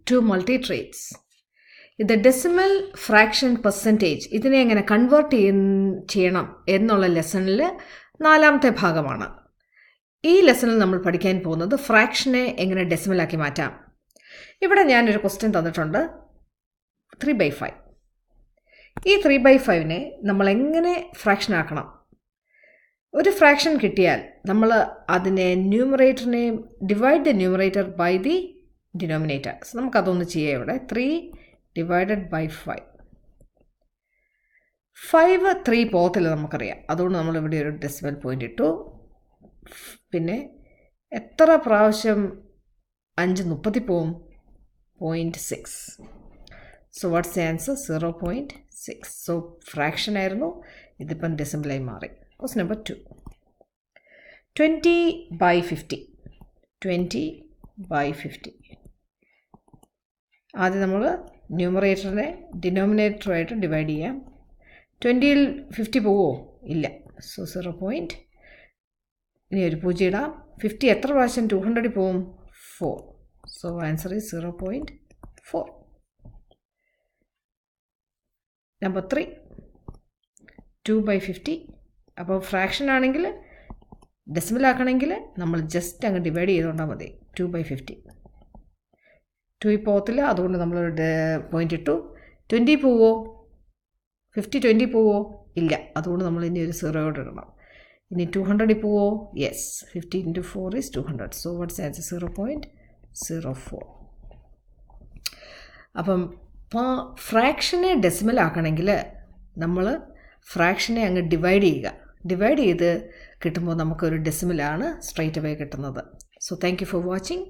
two multi-traits. ഇത് decimal fraction percentage ഇതിനെ എങ്ങനെ കൺവേർട്ട് ചെയ്യണം എന്നുള്ള ലെസണിൽ 4ാമത്തെ ഭാഗമാണ്. ഈ ലെസണിൽ നമ്മൾ പഠിക്കാൻ പോകുന്നത് ഫ്രാക്ഷനെ എങ്ങനെ ഡെസിമലാക്കി മാറ്റാം. ഇവിടെ ഞാനൊരു ക്വസ്റ്റ്യൻ തന്നിട്ടുണ്ട്, 3/5. ഈ 3/5നെ നമ്മൾ എങ്ങനെ ഫ്രാക്ഷൻ ആക്കണം? ഒരു ഫ്രാക്ഷൻ കിട്ടിയാൽ നമ്മൾ അതിനെ ന്യൂമറേറ്ററിനെ divide the numerator by the denominator. So നമുക്കതൊന്ന് ചെയ്യാം. ഇവിടെ 3 divided by 5. 5 3 പോകത്തില്ല നമുക്കറിയാം, അതുകൊണ്ട് നമ്മളിവിടെ ഒരു ഡെസിമൽ പോയിൻ്റ് ഇട്ടു. പിന്നെ എത്ര പ്രാവശ്യം 5 30 പോവും? 0.6. So what's the answer? 0.6. So fraction ആയിരുന്നു, ഇതിപ്പം ഡെസിമലായി മാറി. Question number 2. 20/50. 20/50. ആദ്യം നമ്മൾ ന്യൂമറേറ്ററിനെ ഡിനോമിനേറ്ററുമായിട്ട് ഡിവൈഡ് ചെയ്യാം. 20ൽ 50 പോവോ? ഇല്ല. സോ 0. ഇനി ഒരു 0 ഇടാം. 50 എത്ര പ്രാവശ്യം 200 പോവും? 4. So answer is 0.4. നമ്പർ 3. 2/50. അപ്പോൾ ഫ്രാക്ഷൻ ആണെങ്കിൽ ഡെസിമലാക്കണമെങ്കിൽ നമ്മൾ ജസ്റ്റ് അങ്ങ് ഡിവൈഡ് ചെയ്തുകൊണ്ടാൽ മതി. 2/50. 2 പോകത്തില്ല, അതുകൊണ്ട് നമ്മളൊരു പോയിൻ്റ് ഇട്ടു. 20 പോവോ? 50 20 പോവോ? ഇല്ല, അതുകൊണ്ട് നമ്മൾ ഇനി ഒരു 0 ഇടണം. ഇനി 200 പോവോ? Yes. 50 × 4 is 200. So what's answer? 0.04. അപ്പം ഫ്രാക്ഷനെ ഡെസിമലാക്കണമെങ്കിൽ നമ്മൾ ഫ്രാക്ഷനെ അങ്ങ് ഡിവൈഡ് ചെയ്യുക. ഡിവൈഡ് ചെയ്ത് കിട്ടുമ്പോൾ നമുക്കൊരു ഡെസിമലാണ് സ്ട്രൈറ്റ് അവേ കിട്ടുന്നത്. So thank you for watching.